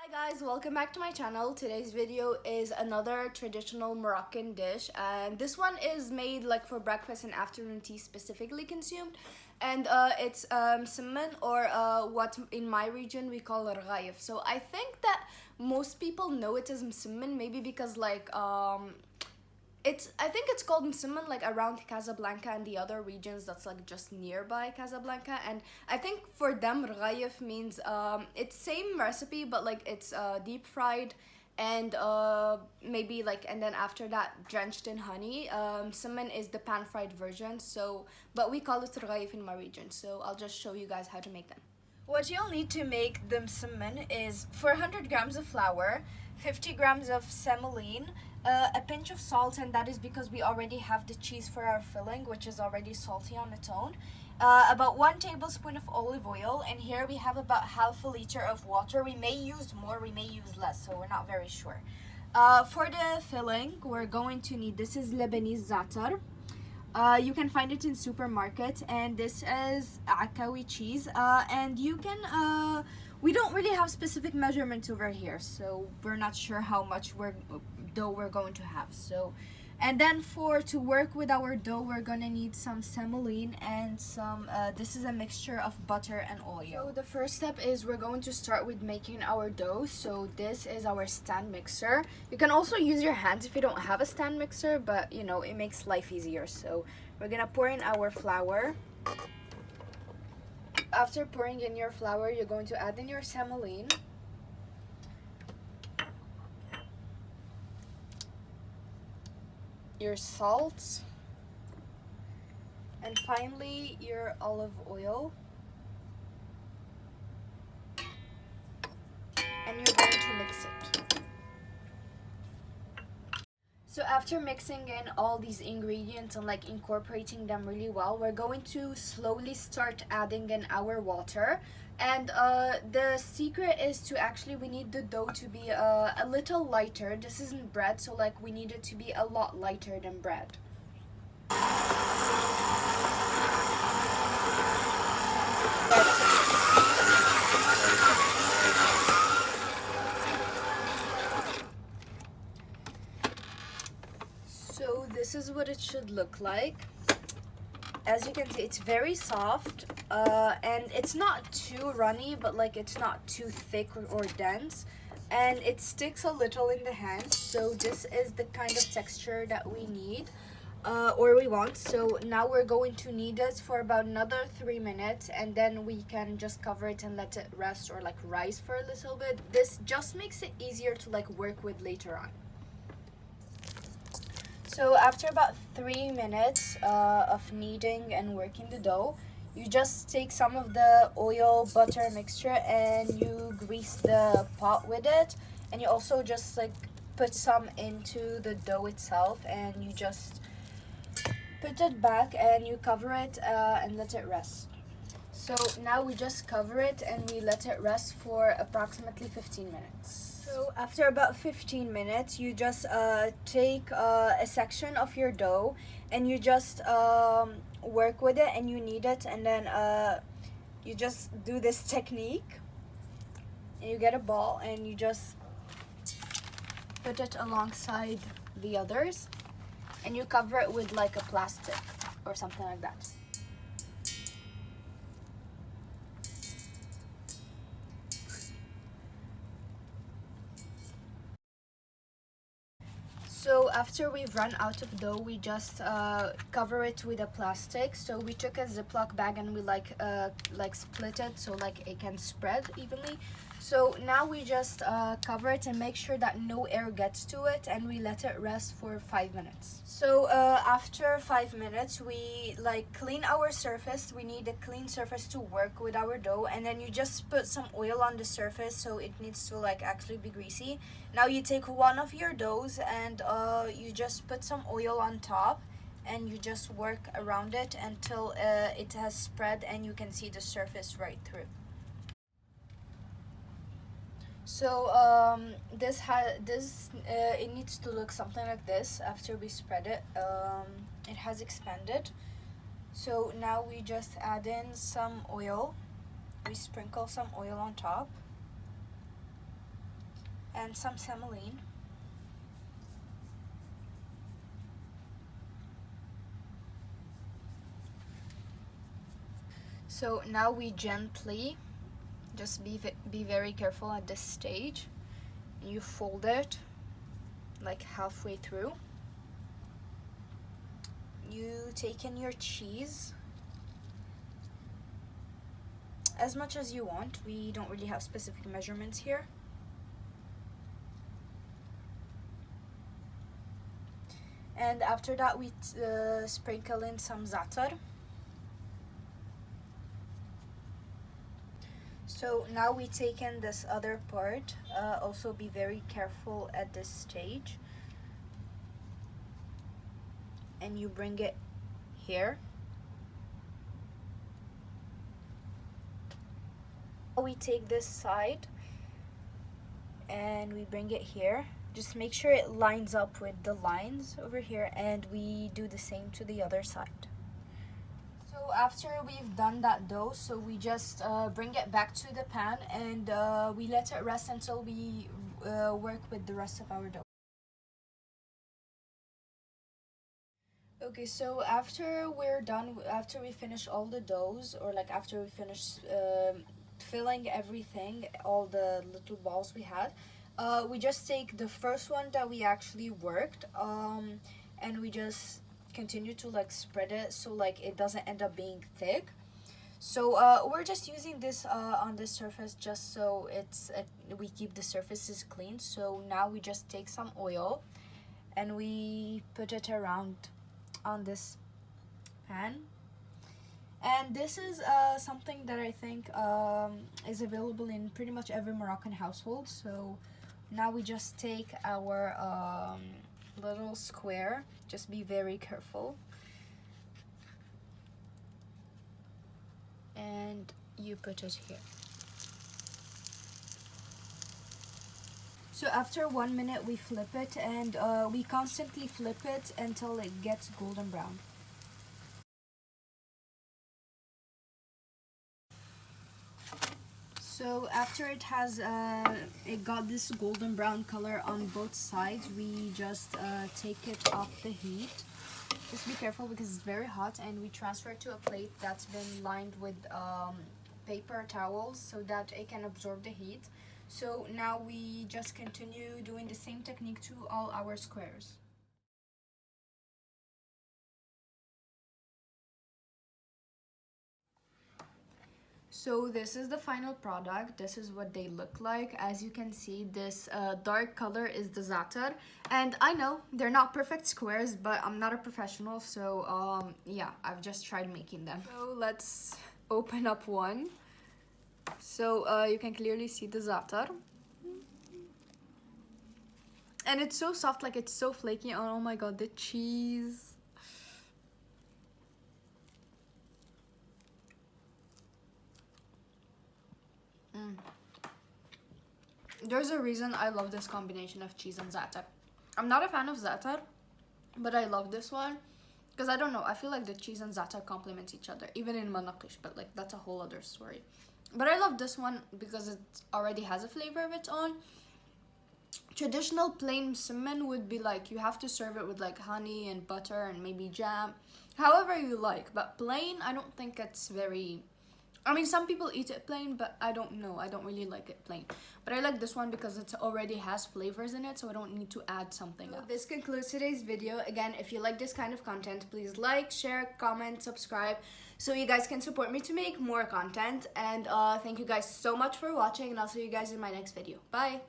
Hi guys, welcome back to my channel. Today's video is another traditional Moroccan dish, and this one is made like for breakfast and afternoon tea specifically consumed, and it's Msemmen, or what in my region we call rghaif. So I think that most people know it as Msemmen, maybe because I think it's called Msemmen like around Casablanca and the other regions that's like just nearby Casablanca. And I think for them rghaif means it's same recipe, but like it's deep fried and maybe like, and then after that drenched in honey. Msemmen is the pan fried version, so but we call it rghaif in my region, so I'll just show you guys how to make them. What you'll need to make the msemmen is 400 grams of flour, 50 grams of semolina, a pinch of salt, and that is because we already have the cheese for our filling, which is already salty on its own. About 1 tablespoon of olive oil, and here we have about half a liter of water. We may use more, we may use less, so we're not very sure. For the filling, we're going to need, this is Lebanese Zaatar. You can find it in supermarket, and this is Akawi cheese, and you can we don't really have specific measurements over here, so we're not sure how much dough we're going to have. So, and then to work with our dough, we're gonna need some semolina and some this is a mixture of butter and oil. So the first step is we're going to start with making our dough. So this is our stand mixer. You can also use your hands if you don't have a stand mixer, but you know, it makes life easier. So we're gonna pour in our flour. After pouring in your flour, you're going to add in your semolina, your salt, and finally your olive oil, and you're going to mix it. So after mixing in all these ingredients and like incorporating them really well, we're going to slowly start adding in our water. And the secret is we need the dough to be a little lighter. This isn't bread, so like we need it to be a lot lighter than bread. So this is what it should look like. As you can see, it's very soft, and it's not too runny, but like it's not too thick or dense, and it sticks a little in the hand. So this is the kind of texture that we need, or we want. So now we're going to knead it for about another 3 minutes, and then we can just cover it and let it rest or like rise for a little bit. This just makes it easier to like work with later on. So after about 3 minutes of kneading and working the dough, you just take some of the oil butter mixture and you grease the pot with it, and you also just like put some into the dough itself, and you just put it back and you cover it and let it rest. So now we just cover it and we let it rest for approximately 15 minutes. So after about 15 minutes, you just take a section of your dough and you just work with it and you knead it, and then you just do this technique. And you get a ball and you just put it alongside the others, and you cover it with like a plastic or something like that. So after we've run out of dough, we just cover it with a plastic. So we took a Ziploc bag and we like split it so like it can spread evenly. So now we just cover it and make sure that no air gets to it, and we let it rest for 5 minutes. So after 5 minutes, we like clean our surface. We need a clean surface to work with our dough, and then you just put some oil on the surface, so it needs to like actually be greasy. Now you take one of your doughs and you just put some oil on top, and you just work around it until it has spread and you can see the surface right through. So it needs to look something like this after we spread it. It has expanded. So now we just add in some oil. We sprinkle some oil on top. and some semolina. So now we gently, just be very careful at this stage. You fold it like halfway through. You take in your cheese as much as you want. We don't really have specific measurements here. And after that we sprinkle in some zaatar. So now we take in this other part. Also be very careful at this stage. And you bring it here. We take this side and we bring it here. Just make sure it lines up with the lines over here, and we do the same to the other side. So after we've done that dough, so we just bring it back to the pan, and we let it rest until we work with the rest of our dough. Okay, so after we're done, after we finish all the doughs, or like after we finish filling everything, all the little balls we had, we just take the first one that we actually worked, and we just continue to like spread it so like it doesn't end up being thick. So we're just using this on the surface just so we keep the surfaces clean. So now we just take some oil and we put it around on this pan. And this is something that I think is available in pretty much every Moroccan household. So now we just take our little square. Just be very careful. And you put it here. So after 1 minute we flip it, and we constantly flip it until it gets golden brown. So after it has it got this golden brown color on both sides, we just take it off the heat. Just be careful because it's very hot, and we transfer it to a plate that's been lined with paper towels so that it can absorb the heat. So now we just continue doing the same technique to all our squares. So this is the final product. This is what they look like. As you can see, this dark color is the zaatar. And I know they're not perfect squares, but I'm not a professional, so yeah, I've just tried making them. So let's open up one. So you can clearly see the zaatar. And it's so soft, like it's so flaky. Oh my god, the cheese. There's a reason I love this combination of cheese and zaatar. I'm not a fan of zaatar, but I love this one because I don't know, I feel like the cheese and zaatar complement each other, even in manaqish, but like that's a whole other story. But I love this one because it already has a flavor of its own. Traditional plain msemmen would be like you have to serve it with like honey and butter and maybe jam, however you like. But plain, I don't think it's very, I mean, some people eat it plain, but I don't know, I don't really like it plain. But I like this one because it already has flavors in it, so I don't need to add something else. This concludes today's video. Again, if you like this kind of content, please like, share, comment, subscribe, so you guys can support me to make more content. And thank you guys so much for watching, and I'll see you guys in my next video. Bye!